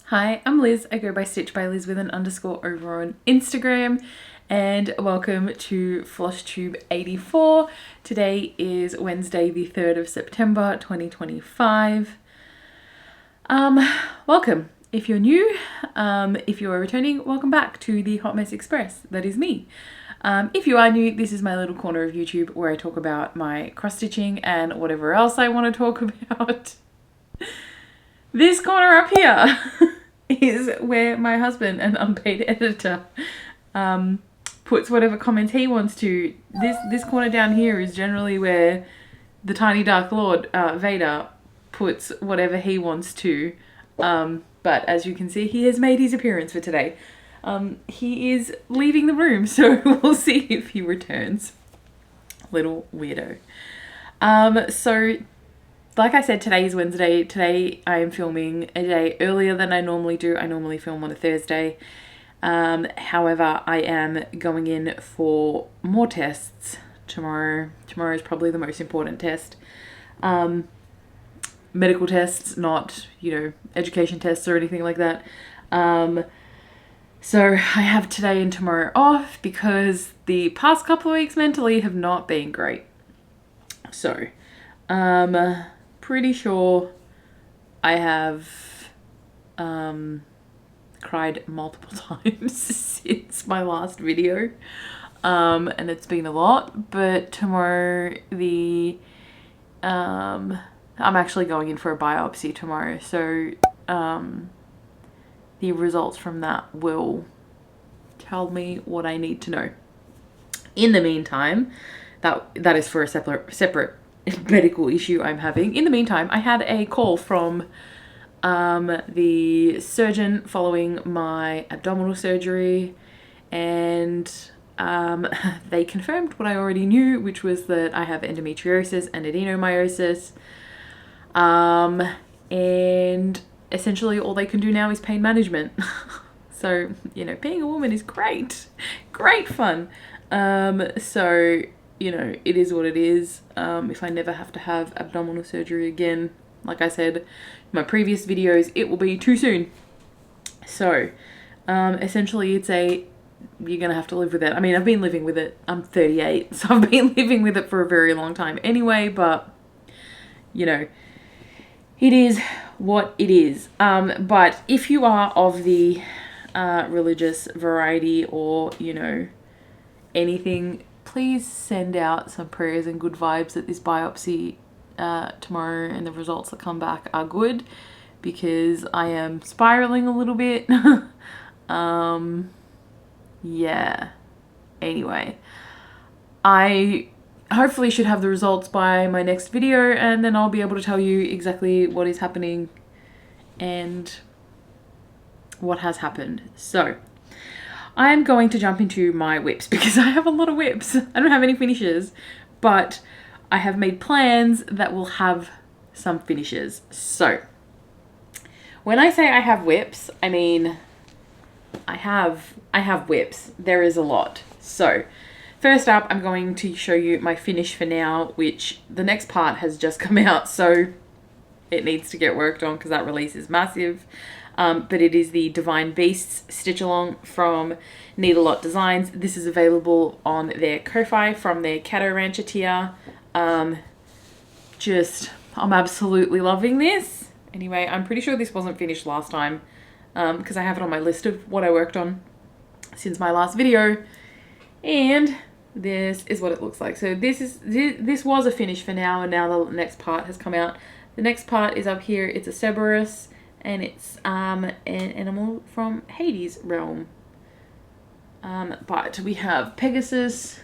Hi, I'm Liz. I go by Sttich by Liz with an underscore over on Instagram. And welcome to Flosstube 84. Today is Wednesday, the 3rd of September, 2025. Welcome. If you're new, if you are returning, welcome back to the Hot Mess Express. That is me. If you are new, this is my little corner of YouTube where I talk about my cross stitching and whatever else I want to talk about. This corner up here is where my husband, an unpaid editor, puts whatever comments he wants to. This corner down here is generally where the tiny Dark Lord, Vader, puts whatever he wants to. But as you can see, he has made his appearance for today. He is leaving the room, so we'll see if he returns. Little weirdo. So like I said, today is Wednesday. Today I am filming a day earlier than I normally do. I normally film on a Thursday. However, I am going in for more tests tomorrow. Tomorrow is probably the most important test. Medical tests, not, education tests or anything like that. So I have today and tomorrow off because the past couple of weeks mentally have not been great. So, pretty sure I have cried multiple times since my last video, and it's been a lot. But tomorrow I'm actually going in for a biopsy tomorrow, so the results from that will tell me what I need to know. In the meantime, that is for a separate medical issue I'm having. In the meantime, I had a call from the surgeon following my abdominal surgery, and they confirmed what I already knew, which was that I have endometriosis and adenomyosis, and essentially all they can do now is pain management. So, being a woman is great fun. So it is what it is. If I never have to have abdominal surgery again, like I said in my previous videos, it will be too soon. So, essentially you're gonna have to live with it. I mean, I've been living with it. I'm 38, so I've been living with it for a very long time anyway, but, it is what it is. But if you are of the religious variety or, anything, please send out some prayers and good vibes that this biopsy tomorrow and the results that come back are good, because I am spiraling a little bit. Yeah. Anyway, I hopefully should have the results by my next video, and then I'll be able to tell you exactly what is happening and what has happened. So I'm going to jump into my whips because I have a lot of whips. I don't have any finishes, but I have made plans that will have some finishes. So when I say I have whips, I mean I have whips. There is a lot. So first up, I'm going to show you my finish for now, which the next part has just come out, so it needs to get worked on because that release is massive. But it is the Divine Beasts stitch along from Needlelot Designs. This is available on their Ko-Fi from their Cato Rancher tier. I'm absolutely loving this. Anyway, I'm pretty sure this wasn't finished last time because I have it on my list of what I worked on since my last video. And this is what it looks like. So this was a finish for now, and now the next part has come out. The next part is up here. It's a Cerberus, and it's an animal from Hades realm. But we have Pegasus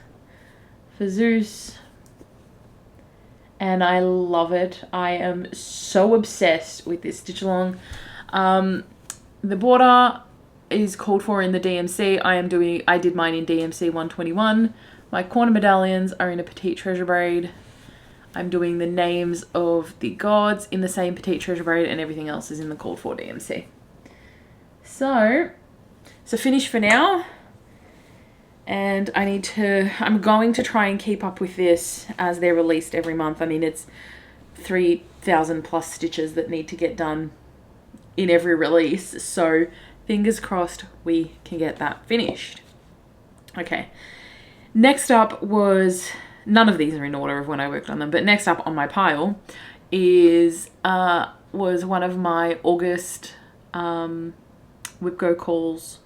for Zeus, and I love it. I am so obsessed with this stitch along. The border is called for in the DMC. I did mine in DMC 121. My corner medallions are in a petite treasure braid. I'm doing the names of the gods in the same petite treasure braid, and everything else is in the called for DMC. So finish for now. And I'm going to try and keep up with this as they're released every month. I mean, it's 3,000 plus stitches that need to get done in every release. So fingers crossed we can get that finished. Okay. Next up was, none of these are in order of when I worked on them, but next up on my pile is was one of my August Whipco calls.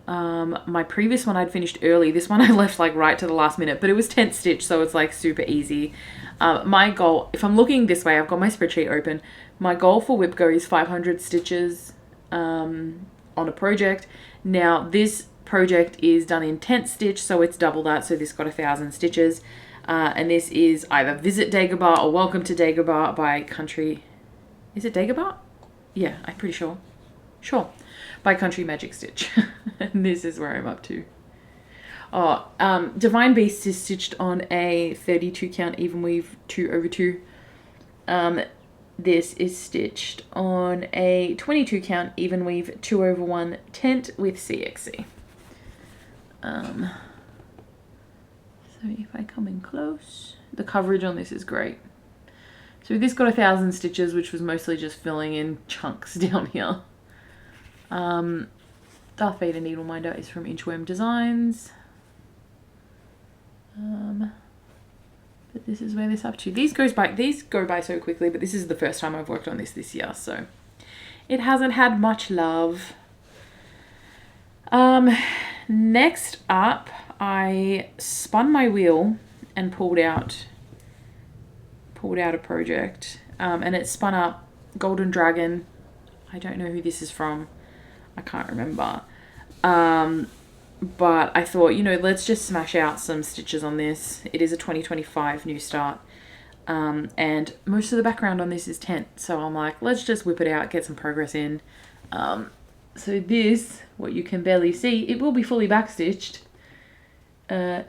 My previous one I'd finished early. This one I left like right to the last minute, but it was tent stitch, so it's like super easy. My goal, if I'm looking this way, I've got my spreadsheet open. My goal for Whipco is 500 stitches on a project. Now this project is done in tent stitch, so it's double that, so this got 1,000 stitches. And this is either Visit Dagobah or Welcome to Dagobah by Country. Is it Dagobah? Yeah, I'm pretty sure. Sure. By Country Magic Stitch. And this is where I'm up to. Oh, Divine Beast is stitched on a 32 count even weave 2/2. This is stitched on a 22 count even weave 2/1 tent with CXC. So if I come in close, the coverage on this is great. So this got 1,000 stitches, which was mostly just filling in chunks down here. Darth Vader Needleminder is from Inchworm Designs. But this is where this up to. These go by so quickly, but this is the first time I've worked on this year, so it hasn't had much love. Next up, I spun my wheel and pulled out a project, and it spun up Golden Dragon. I don't know who this is from. I can't remember. But I thought, you know, let's just smash out some stitches on this. It is a 2025 new start. And most of the background on this is tent. So I'm like, let's just whip it out, get some progress in. So this, what you can barely see, it will be fully backstitched,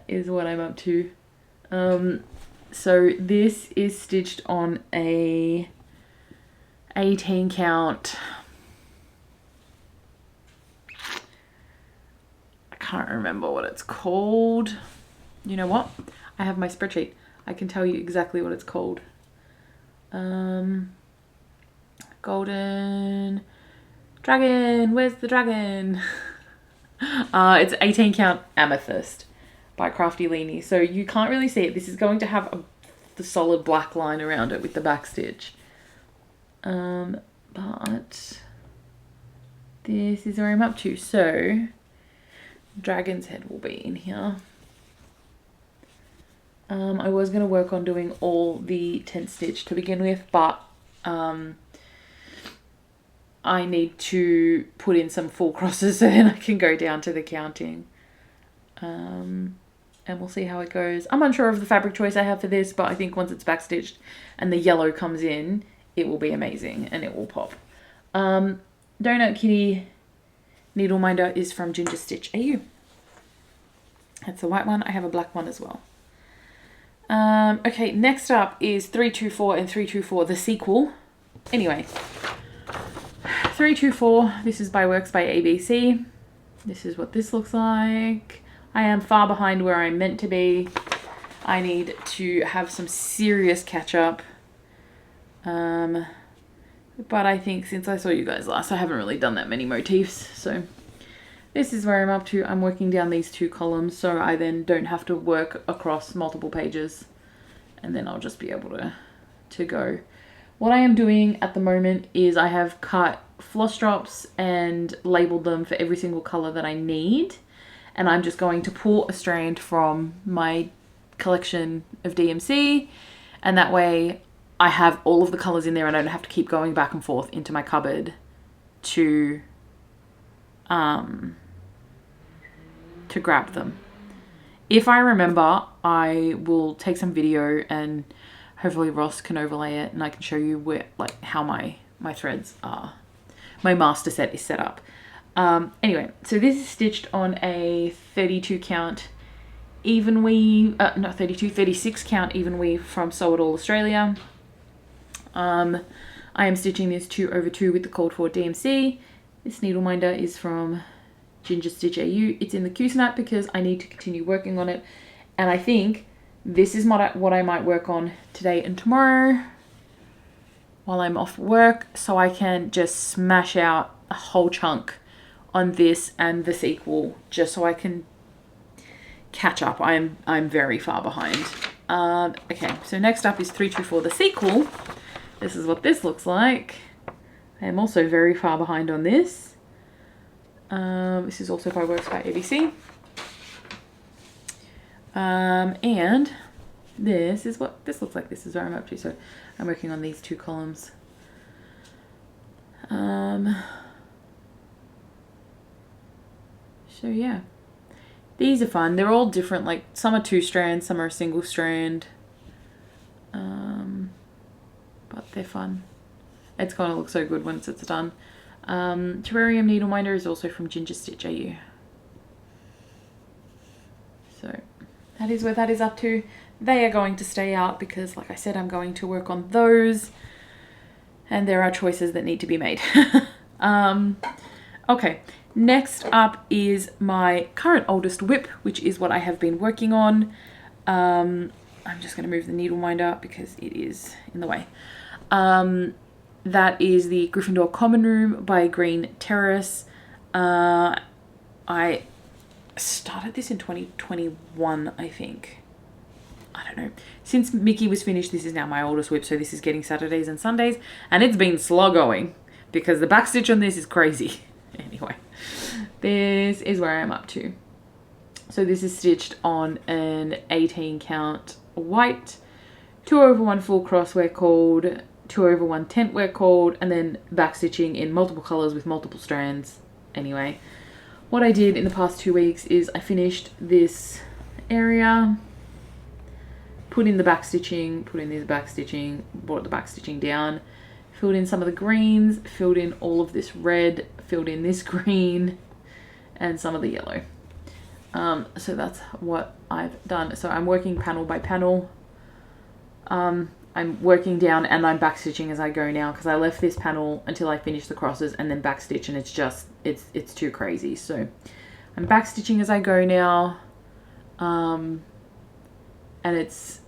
is what I'm up to. So this is stitched on a 18 count. I can't remember what it's called. You know what? I have my spreadsheet. I can tell you exactly what it's called. Golden Dragon. Where's the dragon? It's 18 count Amethyst by Crafty Leanie. So you can't really see it. This is going to have the solid black line around it with the back stitch. But this is where I'm up to. So dragon's head will be in here. I was going to work on doing all the tent stitch to begin with, but I need to put in some full crosses so then I can go down to the counting. And we'll see how it goes. I'm unsure of the fabric choice I have for this, but I think once it's backstitched and the yellow comes in, it will be amazing and it will pop. Donut Kitty Needleminder is from Ginger Stitch AU. That's the white one. I have a black one as well. Okay, next up is 324 and 324, the sequel. Anyway, 324, this is by Works by ABC. This is what this looks like. I am far behind where I'm meant to be. I need to have some serious catch up. But I think since I saw you guys last, I haven't really done that many motifs. So this is where I'm up to. I'm working down these 2 columns so I then don't have to work across multiple pages. And then I'll just be able to go. What I am doing at the moment is I have cut floss drops and labeled them for every single color that I need. And I'm just going to pull a strand from my collection of DMC. And that way I have all of the colors in there and I don't have to keep going back and forth into my cupboard to grab them. If I remember, I will take some video and hopefully Ross can overlay it and I can show you where, like, how my threads are. My master set is set up. Anyway, so this is stitched on a 32 count even weave, 36 count even weave from Sew It All Australia. I am stitching this 2/2 with the called for DMC. This needleminder is from Ginger Stitch AU. It's in the Q-snap because I need to continue working on it. And I think this is what I might work on today and tomorrow. while I'm off work, so I can just smash out a whole chunk on this and the sequel, just so I can catch up. I'm very far behind. Okay, so next up is 324, the sequel. This is what this looks like. I am also very far behind on this. This is also by Works by ABC. And this is what this looks like. This is where I'm up to. So I'm working on these 2 columns. So yeah, these are fun. They're all different. Like some are 2 strands, some are a single strand. But they're fun. It's gonna look so good once it's done. Terrarium Needleminder is also from Sttich AU. So that is where that is up to. They are going to stay out because, like I said, I'm going to work on those. And there are choices that need to be made. Okay, next up is my current oldest whip, which is what I have been working on. I'm just going to move the needle minder because it is in the way. That is the Gryffindor Common Room by Green Terrace. I started this in 2021, I think. I don't know. Since Mickey was finished, this is now my oldest whip, so this is getting Saturdays and Sundays, and it's been slow going because the backstitch on this is crazy. Anyway, this is where I'm up to. So this is stitched on an 18 count white, 2/1 full cross wear cord, 2/1 tent wear cord, and then backstitching in multiple colors with multiple strands. Anyway, what I did in the past 2 weeks is I finished this area, put in the backstitching, put in this backstitching, brought the backstitching down, filled in some of the greens, filled in all of this red, filled in this green, and some of the yellow. So that's what I've done. So I'm working panel by panel. I'm working down and I'm backstitching as I go now because I left this panel until I finish the crosses and then backstitch, and it's just, it's too crazy. So I'm backstitching as I go now. And it's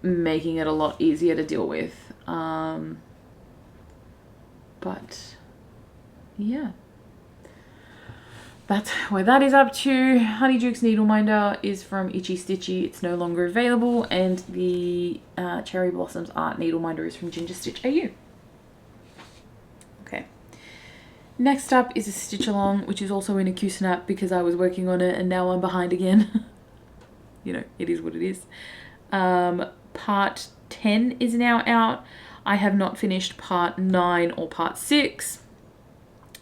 making it a lot easier to deal with. But yeah, that's where that is up to. Honeyduke's Needleminder is from Itchy Stitchy. It's no longer available, and the Cherry Blossoms Art Needleminder is from Ginger Stitch AU. Okay. Next up is a Stitch Along, which is also in a Q-Snap because I was working on it and now I'm behind again. You know, it is what it is. Part 10 is now out. I have not finished part 9 or part 6.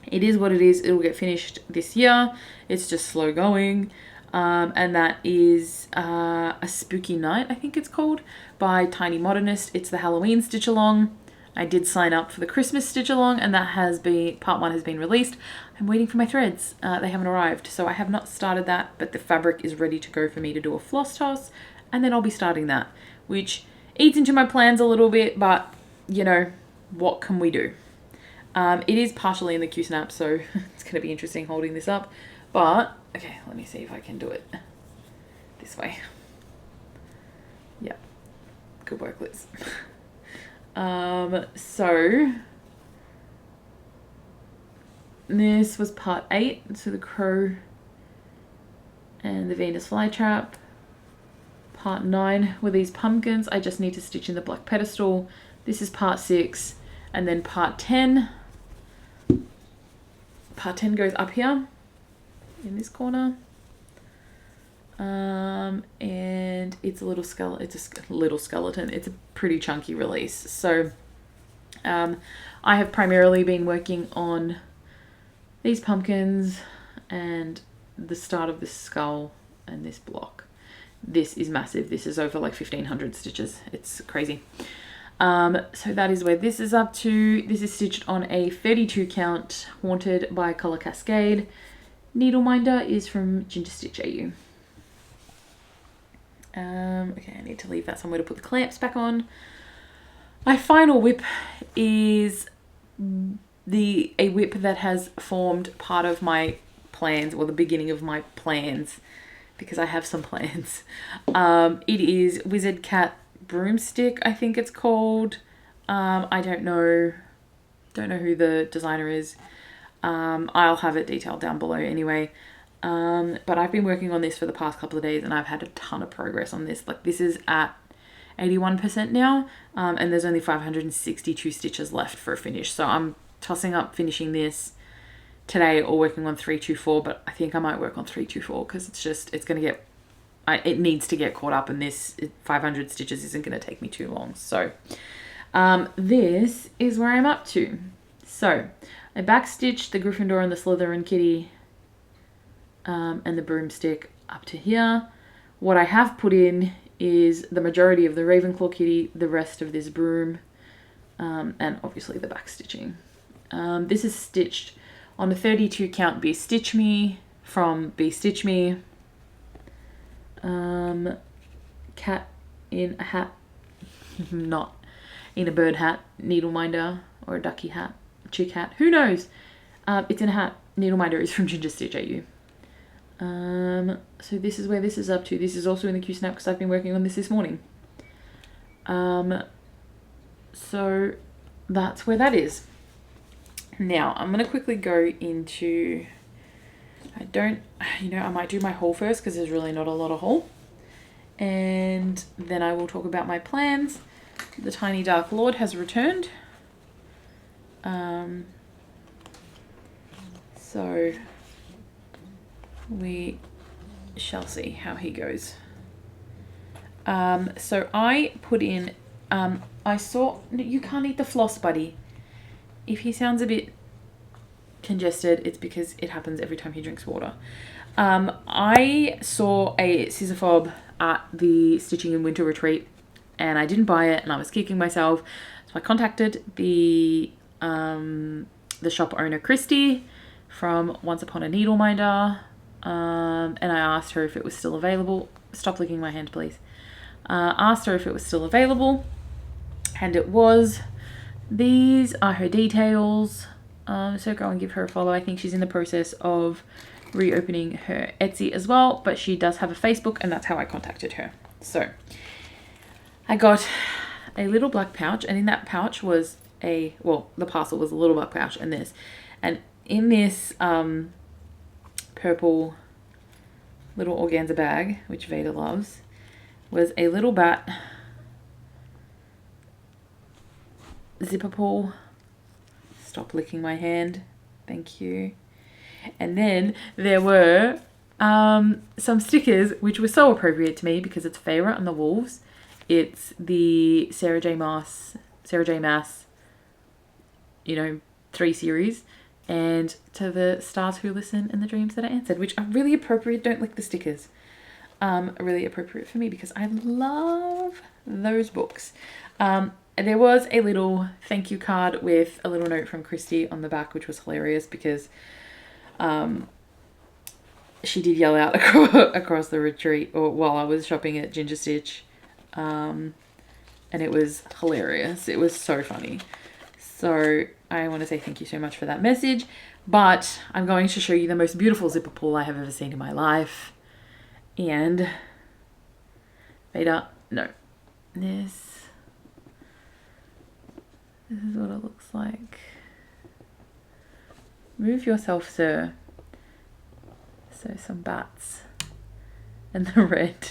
It is what it is. It'll get finished this year. It's just slow going. And that is A Spooky Night, I think it's called, by Tiny Modernist. It's the Halloween Stitch Along. I did sign up for the Christmas Stitch Along, and that has been, part 1 has been released. I'm waiting for my threads. They haven't arrived, so I have not started that, but the fabric is ready to go for me to do a floss toss, and then I'll be starting that, which eats into my plans a little bit, but you know, what can we do? It is partially in the Q-Snap, so it's going to be interesting holding this up. But, okay, let me see if I can do it this way. Yep. Good work, Liz. So, this was part 8. So the crow and the Venus flytrap. Part 9 were these pumpkins. I just need to stitch in the black pedestal. This is part 6. And then part 10. Part 10 goes up here in this corner. And it's a little skeleton. It's a little skeleton. It's a pretty chunky release. So I have primarily been working on these pumpkins and the start of this skull and this block. This is massive. This is over like 1,500 stitches. It's crazy. So that is where this is up to. This is stitched on a 32 count Haunted by Color Cascade. Needleminder is from Ginger Stitch AU. Okay, I need to leave that somewhere to put the clamps back on. My final whip is a whip that has formed part of my plans, or the beginning of my plans, because I have some plans. It is Wizard Cat Broomstick, I think it's called. I don't know who the designer is. I'll have it detailed down below anyway. But I've been working on this for the past couple of days and I've had a ton of progress on this. Like this is at 81% now, and there's only 562 stitches left for a finish. So I'm tossing up finishing this today or working on 324, but I think I might work on 324 because it's going to get, it needs to get caught up, and this 500 stitches isn't going to take me too long. So this is where I'm up to. So I backstitched the Gryffindor and the Slytherin kitty and the broomstick up to here. What I have put in is the majority of the Ravenclaw kitty, the rest of this broom, and obviously the back stitching. This is stitched on a 32 count Be Stitch Me from Be Stitch Me. Cat in a hat, not in a bird hat, needle minder, or a ducky hat, chick hat, who knows? It's in a hat. Needle minder is from Ginger Stitch AU. So this is where this is up to. This is also in the Q-Snap because I've been working on this morning. So that's where that is. Now I'm going to quickly go into, I might do my haul first because there's really not a lot of haul. And then I will talk about my plans. The Tiny Dark Lord has returned. So we shall see how he goes. So I put in, you can't eat the floss, buddy. If he sounds a bit congested, it's because it happens every time he drinks water. I saw a scissor fob at the Stitching in Winter retreat and I didn't buy it and I was kicking myself. So I contacted the shop owner, Christy, from Once Upon a Needle Minder. And I asked her if it was still available. Stop licking my hand, please. Asked her if it was still available, and it was. These are her details. So go and give her a follow. I think she's in the process of reopening her Etsy as well, but she does have a Facebook, and that's how I contacted her. So I got a little black pouch, and in that pouch was the parcel was a little black pouch, and in this purple little organza bag, which Veda loves, was a little bat zipper pull. Stop licking my hand, thank you. And then there were some stickers which were so appropriate to me because it's Feyre and the Wolves. It's the Sarah J Maas 3 series, and To the Stars Who Listen and the Dreams That Are Answered, which are really appropriate. Don't lick the stickers. Really appropriate for me because I love those books. There was a little thank you card with a little note from Christy on the back, which was hilarious because she did yell out across the retreat or while I was shopping at Ginger Stitch, and it was hilarious. It was so funny. So I want to say thank you so much for that message, but I'm going to show you the most beautiful zipper pull I have ever seen in my life. And Veda, no, this is what it looks like. Move yourself, sir. So some bats and the red.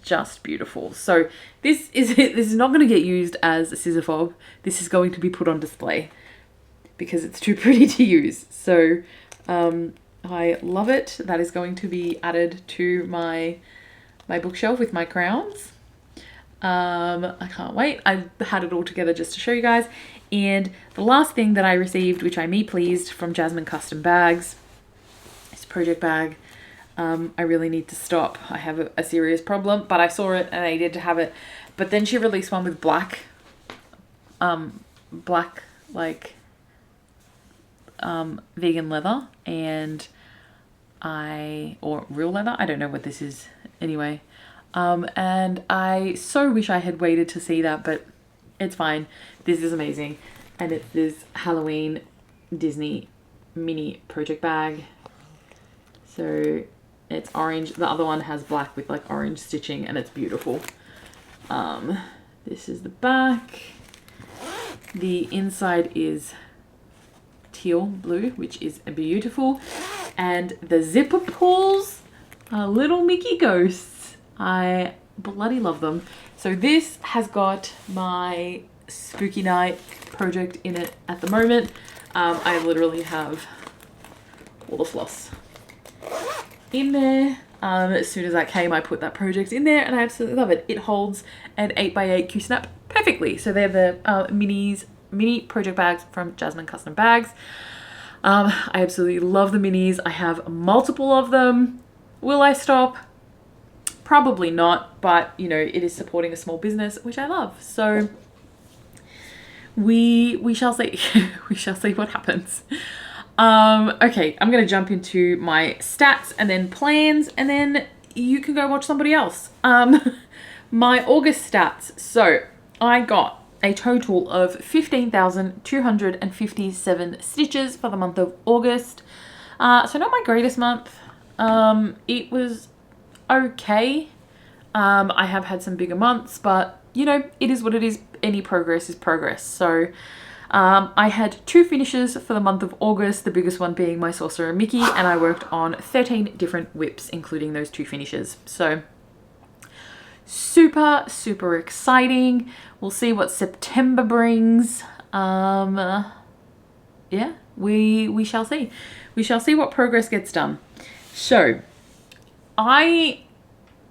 Just beautiful. So this is not going to get used as a scissor fob. This is going to be put on display because it's too pretty to use. So I love it. That is going to be added to my bookshelf with my crowns. I can't wait. I had it all together just to show you guys. And the last thing that I received, which I'm pleased, from Jasmine Custom Bags, is a project bag. I really need to stop. I have a serious problem, but I saw it and I needed to have it. But then she released one with black vegan leather or real leather. I don't know what this is anyway. And I so wish I had waited to see that, but it's fine. This is amazing. And it's this Halloween Disney mini project bag. So it's orange. The other one has black with like orange stitching and it's beautiful. This is the back. The inside is teal blue, which is beautiful. And the zipper pulls are little Mickey ghosts. I bloody love them. So this has got my spooky night project in it at the moment. I literally have all the floss in there. As soon as that came, I put that project in there and I absolutely love it. It holds an 8x8 Q-snap perfectly. So they're the mini project bags from Jasmine Custom Bags. I absolutely love the minis. I have multiple of them. Will I stop? Probably not, but you know, it is supporting a small business, which I love. So we shall see. We shall see what happens. Okay, I'm gonna jump into my stats and then plans, and then you can go watch somebody else. My August stats. So I got a total of 15,257 stitches for the month of August. So not my greatest month. It was okay. I have had some bigger months, but you know, it is what it is. Any progress is progress. So I had 2 finishes for the month of August, the biggest one being my Sorcerer Mickey, and I worked on 13 different whips, including those 2 finishes. So super, super exciting. We'll see what September brings. Yeah, we shall see. We shall see what progress gets done. So I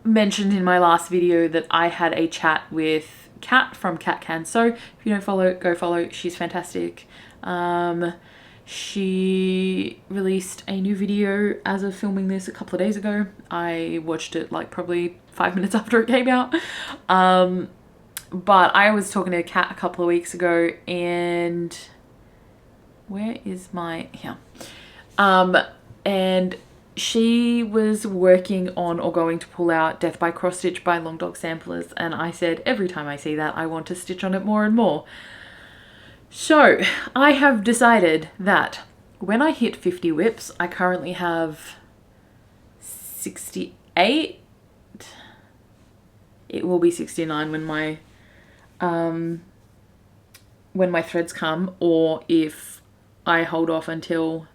mentioned in my last video that I had a chat with Kat from Kat Can Sew. If you don't follow, go follow. She's fantastic. She released a new video as of filming this a couple of days ago. I watched it like probably 5 minutes after it came out. But I was talking to Kat a couple of weeks ago, and where is my, here. And she was working on or going to pull out Death by Cross Stitch by Long Dog Samplers, and I said every time I see that I want to stitch on it more and more. So I have decided that when I hit 50 whips, I currently have 68. It will be 69 when my threads come, or if I hold off until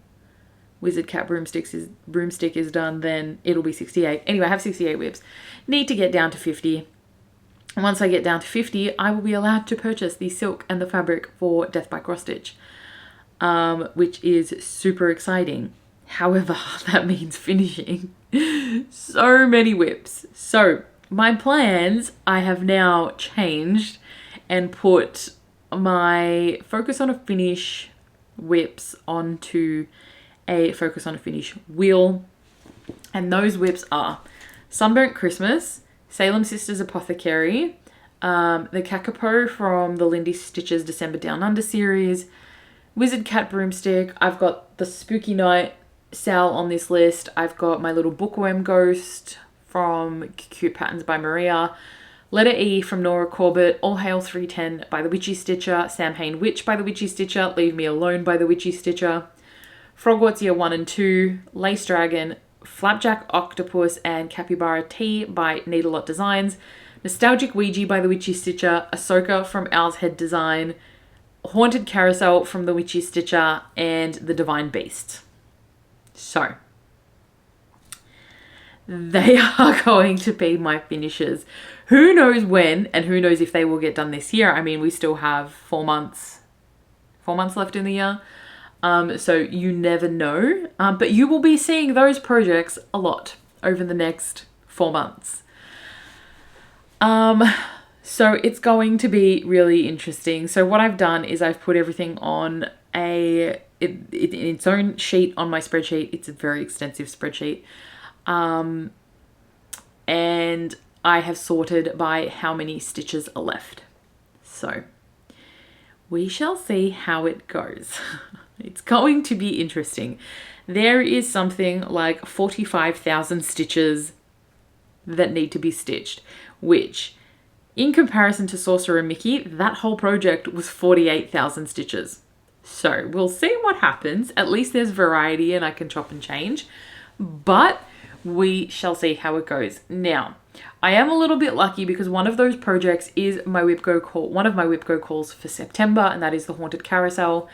Wizard Cat broomstick is done, then it'll be 68. Anyway, I have 68 whips. Need to get down to 50. Once I get down to 50, I will be allowed to purchase the silk and the fabric for Death by Cross Stitch, which is super exciting. However, that means finishing so many whips. So my plans, I have now changed and put my focus on a finish whips onto a focus on a finish wheel, and those whips are Sunburnt Christmas, Salem Sisters Apothecary, the Kakapo from the Lindy Stitches December Down Under series, Wizard Cat Broomstick. I've got the Spooky Night Sal on this list. I've got my little Bookworm Ghost from Cute Patterns by Maria, Letter E from Nora Corbett, All Hail 310 by the Witchy Stitcher, Sam Hain Witch by the Witchy Stitcher, Leave Me Alone by the Witchy Stitcher, Frogwarts Year 1 and 2, Lace Dragon, Flapjack Octopus, and Capybara Tea by Needlelot Designs, Nostalgic Ouija by the Witchy Stitcher, Ahsoka from Owl's Head Design, Haunted Carousel from the Witchy Stitcher, and The Divine Beast. So they are going to be my finishes. Who knows when, and who knows if they will get done this year. I mean, we still have 4 months left in the year. So you never know, but you will be seeing those projects a lot over the next 4 months. So it's going to be really interesting. So what I've done is I've put everything on its own sheet on my spreadsheet. It's a very extensive spreadsheet. And I have sorted by how many stitches are left. So we shall see how it goes. It's going to be interesting. There is something like 45,000 stitches that need to be stitched, which in comparison to Sorcerer Mickey, that whole project was 48,000 stitches. So we'll see what happens. At least there's variety and I can chop and change, but we shall see how it goes. Now, I am a little bit lucky because one of those projects is my WIPGO call, one of my WIPGO calls for September, and that is the Haunted Carousel.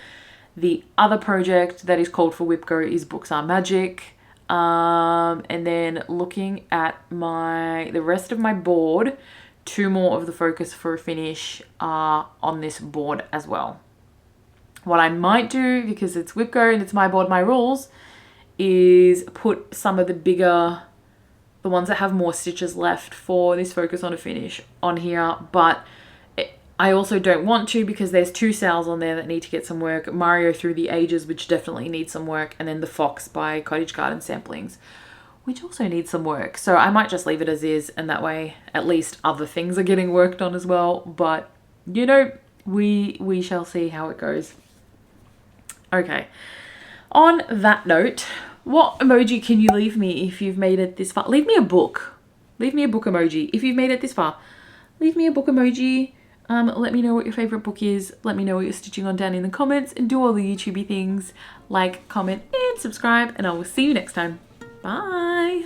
The other project that is called for WIPGO is Books Are Magic. And then looking at the rest of my board, 2 more of the focus for a finish are on this board as well. What I might do, because it's WIPGO and it's my board, my rules, is put some of the bigger, the ones that have more stitches left for this focus on a finish on here, but I also don't want to because there's 2 sales on there that need to get some work. Mario Through the Ages, which definitely needs some work, and then The Fox by Cottage Garden Samplings, which also needs some work. So I might just leave it as is, and that way at least other things are getting worked on as well. But, you know, we shall see how it goes. Okay, on that note, what emoji can you leave me if you've made it this far? Leave me a book. Leave me a book emoji. If you've made it this far, leave me a book emoji. Let me know what your favorite book is. Let me know what you're stitching on down in the comments, and do all the YouTubey things like, comment, and subscribe, and I will see you next time. Bye.